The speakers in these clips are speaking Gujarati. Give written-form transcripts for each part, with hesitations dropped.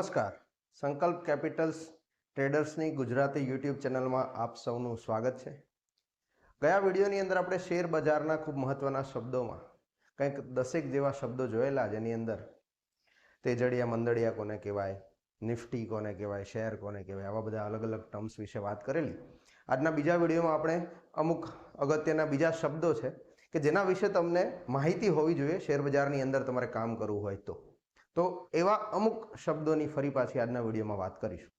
નમસ્કાર, સંકલ્પ કેપિટલ્સ ટ્રેડર્સની ગુજરાતી યુટ્યુબ ચેનલમાં આપ સૌનું સ્વાગત છે। ગયા વિડીયોની અંદર આપણે શેર બજારના ખૂબ મહત્વના શબ્દોમાં કંઈક 10 જેવા શબ્દો જોયેલા, જેની અંદર તેજડિયા મંદડિયા કોને કહેવાય, નિફ્ટી કોને કહેવાય, શેર કોને કહેવાય, આવા બધા અલગ અલગ ટર્મ્સ વિશે વાત કરેલી। આજના બીજા વિડીયોમાં આપણે અમુક અગત્યના બીજા શબ્દો છે કે જેના વિશે તમને માહિતી હોવી જોઈએ શેર બજારની અંદર તમારે કામ કરવું હોય તો એવા અમુક શબ્દોની ફરી પાછી આજના વિડીયોમાં વાત કરીશું।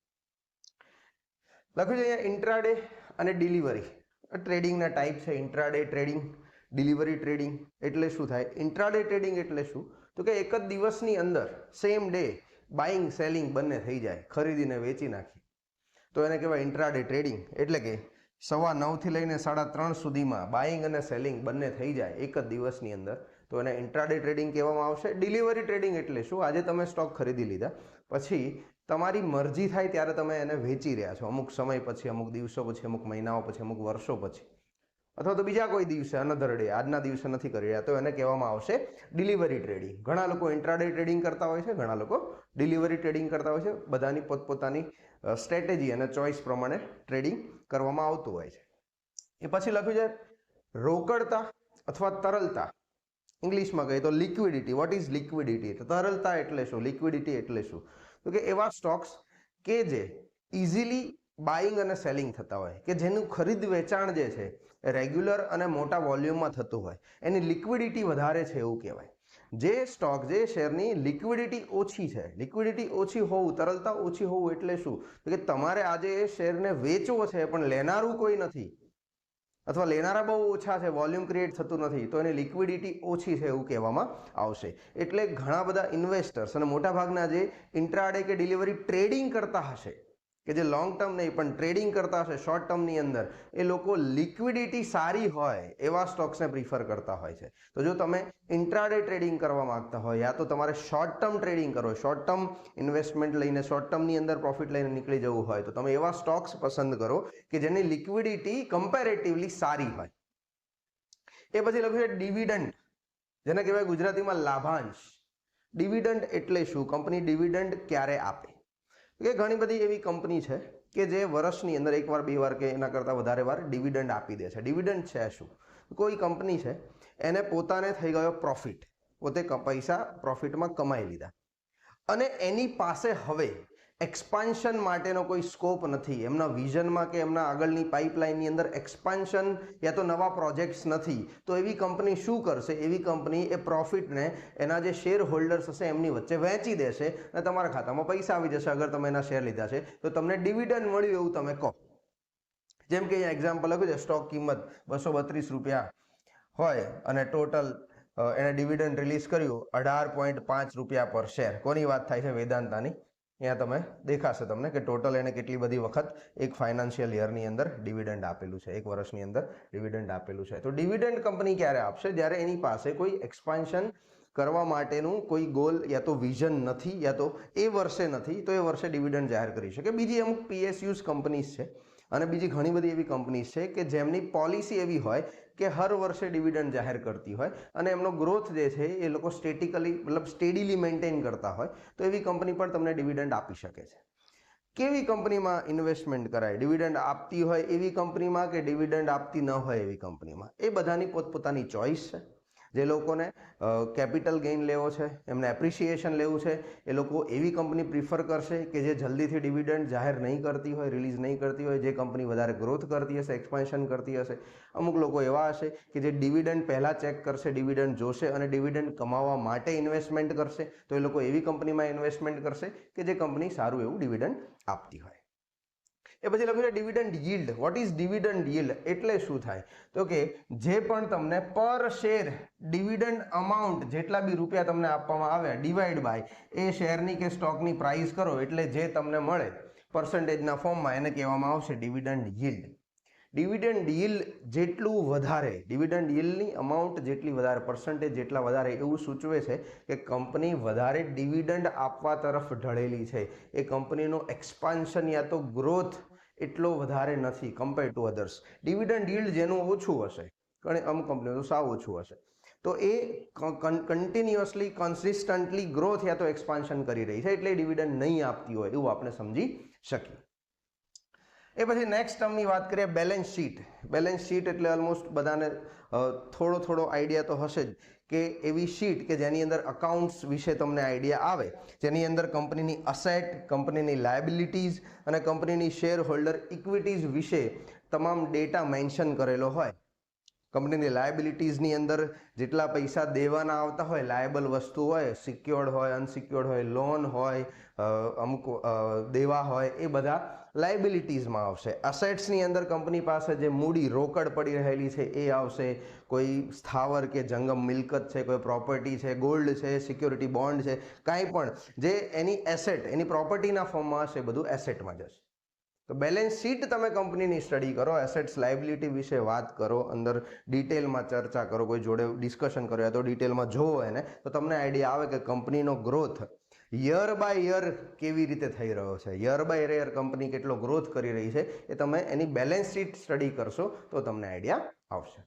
લખ્યું છે અહીંયા ઇન્ટ્રાડે અને ડિલિવરી ટ્રેડિંગના ટાઈપ છે। ઇન્ટ્રાડે ટ્રેડિંગ, ડિલિવરી ટ્રેડિંગ એટલે શું થાય? ઇન્ટ્રાડે ટ્રેડિંગ એટલે શું? તો કે એક જ દિવસની અંદર સેમ ડે બાઇંગ સેલિંગ બંને થઈ જાય, ખરીદીને વેચી નાખી, તો એને કહેવાય ઇન્ટ્રાડે ટ્રેડિંગ। એટલે કે 9:15 થી લઈને 3:30 સુધીમાં બાઇંગ અને સેલિંગ બંને થઈ જાય એક જ દિવસની અંદર, તો એને ઇન્ટ્રાડે ટ્રેડિંગ કહેવામાં આવશે। ડિલિવરી ટ્રેડિંગ એટલે શું? આજે તમે સ્ટોક ખરીદી લીધા, પછી તમારી મરજી થાય ત્યારે તમે એને વેચી રહ્યા છો, અમુક સમય પછી, અમુક દિવસો પછી, અમુક મહિનાઓ પછી, અમુક વર્ષો પછી, અથવા તો બીજા કોઈ દિવસે, અનધર ડે, આજના દિવસે નથી કરી રહ્યા, તો એને કહેવામાં આવશે ડિલિવરી ટ્રેડિંગ। ઘણા લોકો ઇન્ટ્રાડે ટ્રેડિંગ કરતા હોય છે, ઘણા લોકો ડિલિવરી ટ્રેડિંગ કરતા હોય છે। બધાની પોતપોતાની સ્ટ્રેટેજી અને ચોઇસ પ્રમાણે ટ્રેડિંગ કરવામાં આવતું હોય છે। એ પછી લખ્યું છે રોકડતા અથવા તરલતા, ઇંગ્લિશમાં કહીએ તો લિક્વિડિટી। What is liquidity? તરલતા એટલે શું? લિક્વિડિટી એટલે શું? તો કે એવા સ્ટોક્સ કે જે ઇઝીલી બાઇંગ અને સેલિંગ થતા હોય, કે જેનું ખરીદ વેચાણ જે છે રેગ્યુલર અને મોટા વોલ્યુમમાં થતું હોય, એની લિક્વિડિટી વધારે છે એવું કહેવાય। જે સ્ટોક, જે શેરની લિક્વિડિટી ઓછી છે, લિક્વિડિટી ઓછી હોવું, તરલતા ઓછી હોવું એટલે શું? તો કે તમારે આજે એ શેરને વેચવો છે પણ લેનારું કોઈ નથી, અથવા લેનારા બહુ ઓછા છે, વોલ્યુમ ક્રિએટ થતું નથી, તો એની લિક્વિડિટી ઓછી છે એવું કહેવામાં આવશે। એટલે ઘણા બધા ઇન્વેસ્ટર્સ અને મોટાભાગના જે ઇન્ટ્રાડે કે ડિલિવરી ટ્રેડિંગ કરતા હશે, કે જે લોંગ ટર્મ નહીં પણ ટ્રેડિંગ કરતા હશે શોર્ટ ટર્મની અંદર, એ લોકો લિક્વિડિટી સારી હોય એવા સ્ટોક્સને પ્રિફર કરતા હોય છે। તો જો તમે ઇન્ટ્રાડે ટ્રેડિંગ કરવા માંગતા હોય, યા તો તમારે શોર્ટ ટર્મ ટ્રેડિંગ કરો, શોર્ટ ટર્મ ઇન્વેસ્ટમેન્ટ લઈને શોર્ટ ટર્મની અંદર પ્રોફિટ લઈને નીકળી જવું હોય, તો તમે એવા સ્ટોક્સ પસંદ કરો કે જેની લિક્વિડિટી કમ્પેરેટિવલી સારી હોય। એ પછી લખ્યું છે ડિવિડન્ડ, જેને કહેવાય ગુજરાતીમાં લાભાંશ। ડિવિડન્ડ એટલે શું? કંપની ડિવિડન્ડ ક્યારે આપે? કે ઘણી બધી એવી કંપની છે કે જે વર્ષની અંદર એકવાર, બે વાર કે એના કરતાં વધારે વાર ડિવિડન્ડ આપી દે છે। ડિવિડન્ડ છે શું? કોઈ કંપની છે, એને પોતાને થઈ ગયો પ્રોફિટ, પોતે પૈસા પ્રોફિટમાં કમાઈ લીધા, અને એની પાસે હવે એક્સપાન્શન માટેનો કોઈ સ્કોપ નથી, એમના વિઝનમાં કે એમના આગળની પાઇપલાઇનની અંદર એક્સપાન્શન યા તો નવા પ્રોજેક્ટ્સ નથી, તો એવી કંપની શું કરશે? એવી કંપની એ પ્રોફિટને એના જે શેર હોલ્ડર્સ હશે એમની વચ્ચે વહેંચી દેશે અને તમારા ખાતામાં પૈસા આવી જશે। અગર તમે એના શેર લીધા છે તો તમને ડિવિડન્ડ મળ્યું એવું તમે કહો। જેમ કે અહીંયા એક્ઝામ્પલ લખ્યું છે, સ્ટોક કિંમત 232 રૂપિયા હોય અને ટોટલ એને ડિવિડન્ડ રિલીઝ કર્યું 18.5 રૂપિયા પર શેર। કોની વાત થાય છે? વેદાંતાની। અહીંયા તમે દેખાશે તમને કે ટોટલ એને કેટલી બધી વખત એક ફાઇનાન્શિયલ યરની અંદર ડિવિડન્ડ આપેલું છે, એક વર્ષની અંદર ડિવિડન્ડ આપેલું છે। તો ડિવિડન્ડ કંપની ક્યારે આપશે? જ્યારે એની પાસે કોઈ એક્સપાન્શન કરવા માટેનું કોઈ ગોલ યા તો વિઝન નથી, યા તો એ વર્ષે નથી, તો એ વર્ષે ડિવિડન્ડ જાહેર કરી શકે। બીજી અમુક PSUs કંપનીઝ છે અને બીજી ઘણી બધી એવી કંપનીઝ છે કે જેમની પોલિસી એવી હોય કે હર વર્ષે ડિવિડન્ડ જાહેર કરતી હોય અને એમનો ગ્રોથ જે છે એ લોકો સ્ટેટિકલી, મતલબ સ્ટેડીલી મેન્ટેન કરતા હોય, તો એવી કંપની પણ તમને ડિવિડન્ડ આપી શકે છે। કેવી કંપનીમાં ઇન્વેસ્ટમેન્ટ કરાય? ડિવિડન્ડ આપતી હોય એવી કંપનીમાં કે ડિવિડન્ડ આપતી ન હોય એવી કંપનીમાં? એ બધાની પોતપોતાની ચોઇસ છે। જે લોકોને કેપિટલ ગેઇન લેવો છે, એમને એપ્રિસિએશન લેવું છે, એ લોકો એવી કંપની પ્રિફર કરશે કે જે જલ્દીથી ડિવિડન્ડ જાહેર નહીં કરતી હોય, રિલીઝ નહીં કરતી હોય, જે કંપની વધારે ગ્રોથ કરતી હશે, એક્સપાન્શન કરતી હશે। અમુક લોકો એવા હશે કે જે ડિવિડન્ડ પહેલાં ચેક કરશે, ડિવિડન્ડ જોશે અને ડિવિડન્ડ કમાવા માટે ઇન્વેસ્ટમેન્ટ કરશે, તો એ લોકો એવી કંપનીમાં ઇન્વેસ્ટમેન્ટ કરશે કે જે કંપની સારું એવું ડિવિડન્ડ આપતી હોય। એ પછી લખ્યું છે dividend yield। What is dividend yield એટલે શું થાય? તો કે જે પણ તમને પર શેર ડિવિડન્ડ અમાઉન્ટ, જેટલા બી રૂપિયા તમને આપવામાં આવ્યા, ડિવાઈડ બાય એ શેરની કે સ્ટોકની પ્રાઇસ કરો એટલે જે તમને મળે પર્સન્ટેજના ફોર્મમાં, એને કહેવામાં આવશે ડિવિડન્ડ yield। ડિવિડન્ડ yield જેટલું વધારે, ડિવિડન્ડ yieldની અમાઉન્ટ જેટલી વધારે, પર્સન્ટેજ જેટલા વધારે, એવું સૂચવે છે કે કંપની વધારે ડિવિડન્ડ આપવા તરફ ઢળેલી છે, એ કંપનીનો એક્સપાન્શન યા તો ગ્રોથ એટલો વધારે નથી compare to others. Dividend yield જેનું ઓછું હશે, ઘણી અમુક કંપનીઓ તો સાવ ઓછું હશે, તો એ કન્ટિન્યુઅસલી કન્સિસ્ટન્ટલી ગ્રોથ યા તો એક્સપાન્શન કરી રહી છે, એટલે ડિવિડન્ડ નહીં આપતી હોય એવું આપણે સમજી શકીએ. એ પછી નેક્સ્ટ ટર્મની વાત કરીએ, બેલેન્સ શીટ. બેલેન્સ શીટ એટલે ઓલમોસ્ટ બધાને થોડો આઈડિયા તો હશે જ કે એવી શીટ કે જેની અંદર અકાઉન્ટ્સ વિશે તમને આઈડિયા આવે, જેની અંદર કંપનીની અસેટ, કંપનીની લાયબિલિટીઝ અને કંપનીની શેર હોલ્ડર ઇક્વિટીઝ વિશે તમામ ડેટા મેન્શન કરેલો હોય. કંપનીની લાયબિલિટીઝની અંદર જેટલા પૈસા દેવાના આવતા હોય, લાયબલ વસ્તુ હોય, સિક્યોર્ડ હોય, અનસિક્યોર્ડ હોય, લોન હોય, અમુક દેવા હોય, એ બધા લાયબિલિટીઝમાં આવશે. અસેટ્સની અંદર કંપની પાસે જે મૂડી રોકડ પડી રહેલી છે એ આવશે. કોઈ સ્થાવર કે જંગમ મિલકત છે, કોઈ પ્રોપર્ટી છે, ગોલ્ડ છે, સિક્યોરિટી બોન્ડ છે, કાંઈ પણ જે એની એસેટ, એની પ્રોપર્ટીના ફોર્મમાં હશે, બધું એસેટમાં જશે. તો બેલેન્સ શીટ તમે કંપનીની સ્ટડી કરો, એસેટ્સ લાયબિલિટી વિશે વાત કરો, અંદર ડિટેલમાં ચર્ચા કરો, કોઈ જોડે ડિસ્કશન કરો યા તો ડિટેલમાં જોવો એને, તો તમને આઈડિયા આવે કે કંપનીનો ગ્રોથ યર બાય યર કેવી રીતે થઈ રહ્યો છે, યર બાય યર કંપની કેટલો ગ્રોથ કરી રહી છે, એ તમે એની બેલેન્સ શીટ સ્ટડી કરશો તો તમને આઈડિયા આવશે.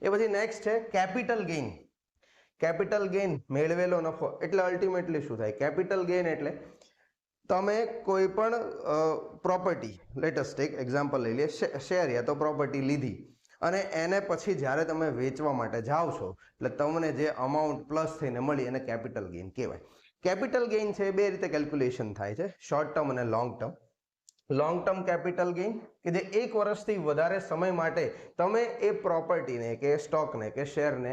એ પછી નેક્સ્ટ છે કેપિટલ ગેઇન. કેપિટલ ગેઇન મેળવેલો નફો એટલે અલ્ટિમેટલી શું થાય? કેપિટલ ગેઇન એટલે તમે કોઈ પણ પ્રોપર્ટી, લેટેસ્ટ ટેક એક્ઝામ્પલ લઈ લઈએ, શેર યા તો પ્રોપર્ટી લીધી અને એને પછી જ્યારે તમે વેચવા માટે જાઓ છો એટલે તમને જે અમાઉન્ટ પ્લસ થઈને મળી એને કેપિટલ ગેઇન કહેવાય. કેપિટલ ગેઇન છે બે રીતે કેલ્ક્યુલેશન થાય છે, શોર્ટ ટર્મ અને long term. Long term capital gain કે જે 1 વર્ષથી વધારે સમય માટે તમે એ પ્રોપર્ટીને કે સ્ટોકને કે શેરને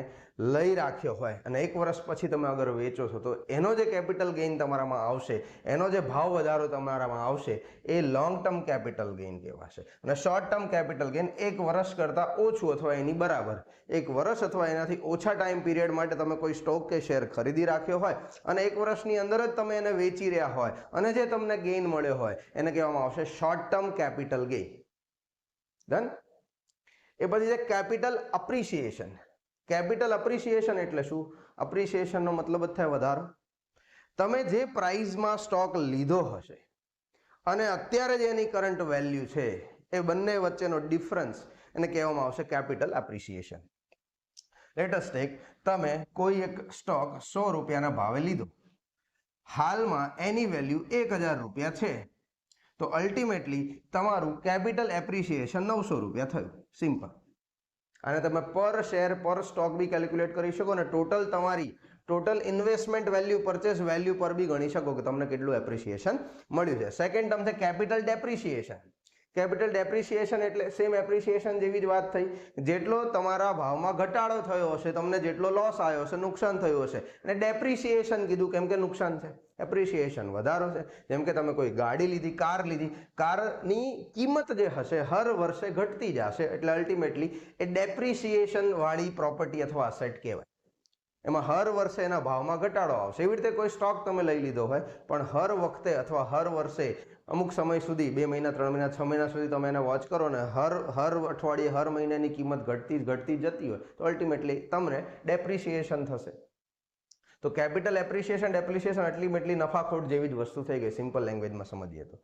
લઈ રાખ્યો હોય અને 1 વર્ષ પછી તમે અગર વેચો છો તો એનો જે કેપિટલ ગેઇન તમારામાં આવશે, એનો જે ભાવ વધારો તમારામાં આવશે, એ લોંગ ટર્મ કેપિટલ ગેઇન કહેવાશે. અને શોર્ટ ટર્મ કેપિટલ ગેઇન 1 વર્ષ કરતાં ઓછું અથવા એની બરાબર, 1 વર્ષ અથવા એનાથી ઓછા ટાઈમ પીરિયડ માટે તમે કોઈ સ્ટોક કે શેર ખરીદી રાખ્યો હોય અને 1 વર્ષની અંદર જ તમે એને વેચી રહ્યા હોય અને જે તમને ગેઇન મળ્યો હોય એને કહેવામાં આવશે short term capital gain. Done. એ પછી છે કેપિટલ અપ્રિસિએશન. કેપિટલ અપ્રિસિએશન એટલે શું? અપ્રિસિએશનનો મતલબ જ થાય વધારો. તમે જે પ્રાઇઝમાં સ્ટોક લીધો હશે અને અત્યારે જે એની કરંટ વેલ્યુ છે એ બંને વચ્ચેનો ડિફરન્સ એને કહેવામાં આવશે કેપિટલ એપ્રિસિએશન. લેટેસ્ટ ટેક, તમે કોઈ એક સ્ટોક 100 રૂપિયાના ભાવે લીધો, હાલમાં એની વેલ્યુ 1000 રૂપિયા છે, તો અલ્ટિમેટલી તમારું કેપિટલ એપ્રિસિએશન 900 રૂપિયા થયું. સિમ્પલ. અને તમે પર શેર પર સ્ટોક બી કેલ્ક્યુલેટ કરી શકો અને total investment value, purchase value પર બી ગણી શકો કે તમને કેટલું એપ્રિસિએશન મળ્યું છે. સેકન્ડ ટર્મ છે કેપિટલ ડેપ્રિસિએશન. કેપિટલ ડેપ્રિસિએશન એટલે સેમ એપ્રિસિએશન જેવી જ વાત થઈ, જેટલો તમારા ભાવમાં ઘટાડો થયો હશે, તમને જેટલો લોસ આવ્યો હશે, નુકસાન થયું હશે, અને ડેપ્રિસિએશન કીધું કેમ કે નુકસાન છે, એપ્રિસિએશન વધારો છે. જેમ કે તમે કોઈ ગાડી લીધી, કાર લીધી, કારની કિંમત જે હશે હર વર્ષે ઘટતી જશે, એટલે અલ્ટિમેટલી એ ડેપ્રિસિએશન વાળી પ્રોપર્ટી અથવા અસેટ કહેવાય. એમાં હર વર્ષે એના ભાવમાં ઘટાડો આવશે. એવી રીતે કોઈ સ્ટોક તમે લઈ લીધો હોય પણ હર વખતે અથવા હર વર્ષે અમુક સમય સુધી, 2 મહિના, 3 મહિના, 6 મહિના સુધી તમે એને વોચ કરો ને હર અઠવાડિયે, હર મહિનાની કિંમત ઘટતી જતી હોય તો અલ્ટિમેટલી તમને ડેપ્રિસિએશન થશે. તો કેપિટલ એપ્રિસિએશન, ડેપ્રિસિએશન અલ્ટિમેટલી નફાખોટ જેવી જ વસ્તુ થઈ ગઈ, સિમ્પલ લેંગ્વેજમાં સમજીએ તો.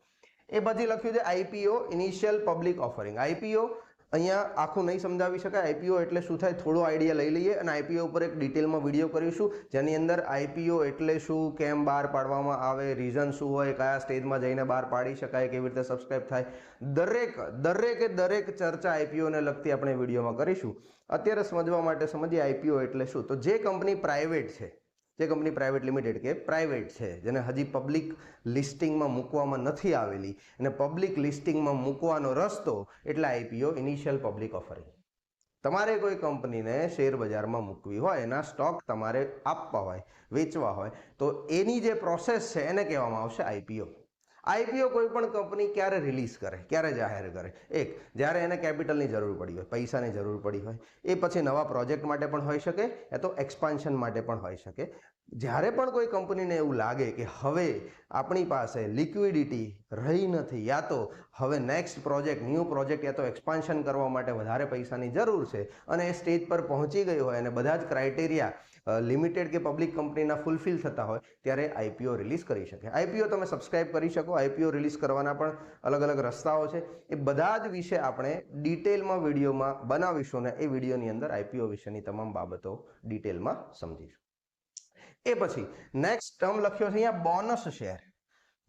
એ પછી લખ્યું છે IPO, initial public offering. IPO અહીંયા આખું નહીં સમજાવી શકાય. આઈપીઓ એટલે શું થાય થોડો આઈડિયા લઈ લઈએ અને આઈપીઓ ઉપર એક ડિટેલમાં વિડીયો કરીશું, જેની અંદર આઈપીઓ એટલે શું, કેમ બહાર પાડવામાં આવે, રીઝન શું હોય, કયા સ્ટેજમાં જઈને બહાર પાડી શકાય, કેવી રીતે સબસ્ક્રાઇબ થાય, દરેક ચર્ચા આઈપીઓને લગતી આપણે વિડીયોમાં કરીશું. અત્યારે સમજવા માટે સમજીએ આઈપીઓ એટલે શું. તો જે કંપની પ્રાઇવેટ છે, જે કંપની પ્રાઇવેટ લિમિટેડ કે પ્રાઇવેટ છે, જેને હજી પબ્લિક લિસ્ટિંગમાં મૂકવામાં નથી આવેલી અને પબ્લિક લિસ્ટિંગમાં મૂકવાનો રસ્તો એટલે આઈપીઓ, ઇનિશિયલ પબ્લિક ઓફરિંગ. તમારે કોઈ કંપનીને શેર બજારમાં મૂકવી હોય, એના સ્ટોક તમારે આપવા હોય, વેચવા હોય, તો એની જે પ્રોસેસ છે એને કહેવામાં આવશે આઈપીઓ. આઈપીઓ કોઈ પણ કંપની ક્યારે રિલીઝ કરે, ક્યારે જાહેર કરે? એક, જ્યારે એને કેપિટલની જરૂર પડી હોય, પૈસાની જરૂર પડી હોય, એ પછી નવા પ્રોજેક્ટ માટે પણ હોઈ શકે યા તો એક્સપાન્શન માટે પણ હોઈ શકે. જ્યારે પણ કોઈ કંપનીને એવું લાગે કે હવે આપણી પાસે લિક્વિડિટી રહી નથી યા તો હવે નેક્સ્ટ પ્રોજેક્ટ, ન્યૂ પ્રોજેક્ટ યા તો એક્સપાન્શન કરવા માટે વધારે પૈસાની જરૂર છે અને એ સ્ટેજ પર પહોંચી ગઈ હોય અને બધા જ ક્રાઇટેરિયા લિમિટેડ કે પબ્લિક કંપનીના ફૂલફિલ થતા હોય, ત્યારે આઈપીઓ રિલીઝ કરી શકે. આઈપીઓ તમે સબસ્ક્રાઇબ કરી શકો શકો. આઈપીઓ રિલીઝ કરવાના પણ અલગ અલગ રસ્તાઓ છે. એ બધા જ વિશે આપણે ડિટેલમાં વિડીયોમાં બનાવીશું ને એ વિડીયોની અંદર આઈપીઓ વિશેની તમામ બાબતો ડિટેલમાં સમજીશું. એ પછી નેક્સ્ટ ટર્મ લખ્યો છે અહીંયા બોનસ શેર.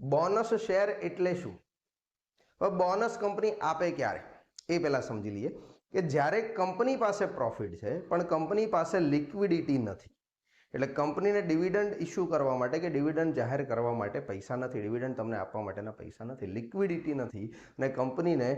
બોનસ શેર એટલે શું? હવે બોનસ કંપની આપે ક્યારે એ પહેલા સમજી લઈએ કે જ્યારે કંપની પાસે પ્રોફિટ છે પણ કંપની પાસે લિક્વિડિટી નથી. એટલે કંપનીને ડિવિડન્ડ ઇસ્યુ કરવા માટે કે ડિવિડન્ડ જાહેર કરવા માટે પૈસા નથી, ડિવિડન્ડ તમને આપવા માટેના પૈસા નથી, લિક્વિડિટી નથી અને કંપનીને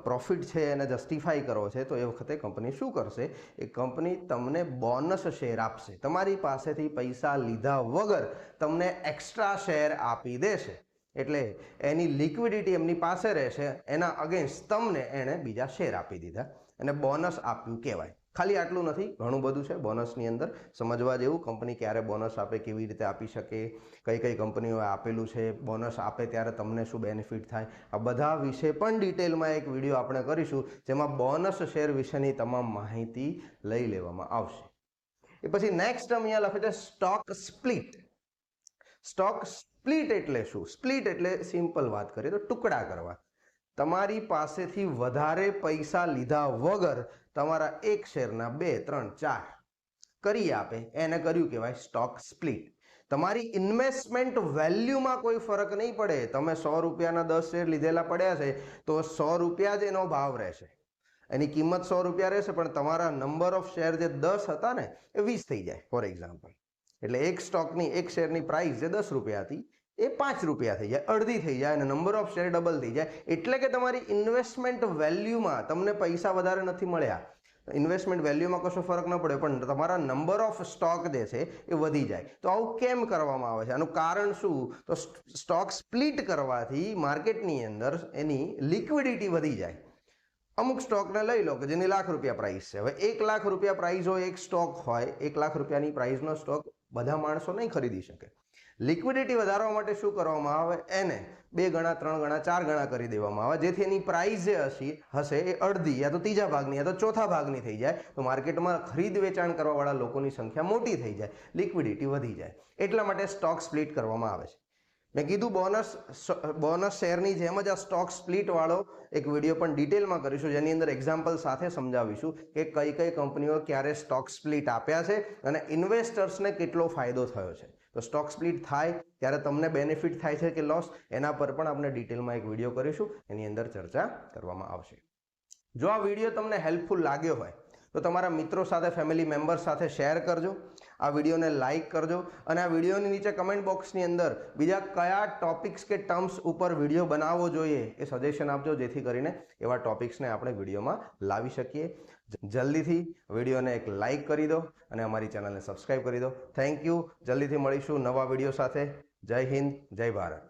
પ્રોફિટ છે એને જસ્ટિફાઈ કરવો છે, તો એ વખતે કંપની શું કરશે? એ કંપની તમને બોનસ શેર આપશે. તમારી પાસેથી પૈસા લીધા વગર તમને એક્સ્ટ્રા શેર આપી દેશે. એટલે એની લિક્વિડિટી એમની પાસે રહેશે, એના અગેન્સ્ટ તમને એણે બીજા શેર આપી દીધા અને બોનસ આપ્યું કહેવાય. ખાલી આટલું નથી, ઘણું બધું છે બોનસની અંદર સમજવા જેવું. કંપની ક્યારે બોનસ આપે, કેવી રીતે આપી શકે, કઈ કઈ કંપનીઓએ આપેલું છે, બોનસ આપે ત્યારે તમને શું બેનિફિટ થાય, આ બધા વિશે પણ ડિટેલમાં એક વિડીયો આપણે કરીશું જેમાં બોનસ શેર વિશેની તમામ માહિતી લઈ લેવામાં આવશે. એ પછી નેક્સ્ટ અહીંયા લખે છે સ્ટોક સ્પ્લિટ. સ્ટોક સ્પ્લિટ એટલે શું? સ્પ્લિટ એટલે સિમ્પલ વાત કરીએ તો ટુકડા કરવા. તમારી પાસેથી વધારે પૈસા લીધા વગર તમારા એક શેરના 2, 3, 4 કરી આપે, એને કર્યું કહેવાય સ્ટોક સ્પ્લિટ. તમારી ઇન્વેસ્ટમેન્ટ વેલ્યુમાં કોઈ ફરક નહીં પડે. તમે 100 રૂપિયાના 10 શેર લીધેલા પડ્યા છે તો 100 રૂપિયા જ એનો ભાવ રહેશે, એની કિંમત 100 રૂપિયા રહેશે, પણ તમારા નંબર ઓફ શેર જે 10 હતા ને એ 20 થઈ જાય ફોર એક્ઝામ્પલ. એટલે એક સ્ટોકની એક શેરની પ્રાઇસ જે 10 રૂપિયા હતી એ 5 રૂપિયા થઈ જાય, અડધી થઈ જાય અને નંબર ઓફ શેર ડબલ થઈ જાય. એટલે કે તમારી ઇન્વેસ્ટમેન્ટ વેલ્યુમાં તમને પૈસા વધારે નથી મળ્યા, ઇન્વેસ્ટમેન્ટ વેલ્યુમાં કશો ફરક ન પડે, પણ તમારા નંબર ઓફ સ્ટોક જે છે એ વધી જાય. તો આવું કેમ કરવામાં આવે છે? આનું કારણ શું? તો સ્ટોક સ્પ્લિટ કરવાથી માર્કેટની અંદર એની લિક્વિડિટી વધી જાય. અમુક સ્ટોકને લઈ લો કે જેની લાખ રૂપિયા પ્રાઇસ છે. હવે 1 લાખ રૂપિયા પ્રાઇસ હોય એક સ્ટોક હોય, 1 લાખ રૂપિયાની પ્રાઇસનો સ્ટોક બધા માણસો નહીં ખરીદી શકે. લિક્વિડિટી વધારવા માટે શું કરવામાં આવે? એને 2 ગણા, 3 ગણા, 4 ગણા કરી દેવામાં આવે, જેથી એની પ્રાઇસ જે હશે એ અડધી યા તો ત્રીજા ભાગની યા તો ચોથા ભાગની થઈ જાય. તો માર્કેટમાં ખરીદ વેચાણ કરવાવાળા લોકોની સંખ્યા મોટી થઈ જાય, લિક્વિડિટી વધી જાય. એટલા માટે સ્ટોક સ્પ્લિટ કરવામાં આવે છે. મેં કીધું બોનસ શેરની જેમ જ આ સ્ટોક સ્પ્લિટ વાળો એક વિડીયો પણ ડિટેલમાં કરીશું, જેની અંદર એક્ઝામ્પલ સાથે સમજાવીશું કે કઈ કઈ કંપનીઓ ક્યારે સ્ટોક સ્પ્લિટ આપ્યા છે અને ઇન્વેસ્ટર્સને કેટલો ફાયદો થયો છે. તો સ્ટોક સ્પ્લિટ થાય ત્યારે તમને બેનિફિટ થાય છે કે લોસ, એના પર પણ આપણે ડિટેલમાં એક વિડીયો કરીશું, એની અંદર ચર્ચા કરવામાં આવશે. જો આ વિડીયો તમને હેલ્પફુલ લાગ્યો હોય તો તમારા મિત્રો સાથે, ફેમિલી મેમ્બર સાથે શેર કરજો, આ વિડીયોને લાઇક કરજો અને આ વિડીયોની નીચે કમેન્ટ બોક્સની અંદર બીજા કયા ટોપિક્સ કે ટર્મ્સ ઉપર વિડીયો બનાવવો જોઈએ એ સજેશન આપજો, જેથી કરીને એવા ટોપિક્સને આપણે વિડીયોમાં લાવી શકીએ. જલ્દીથી વિડીયોને એક લાઇક કરી દો અને અમારી ચેનલને સબસ્ક્રાઈબ કરી દો. Thank you. જલ્દીથી મળીશું નવા વિડીયો સાથે. જય હિન્દ, જય ભારત.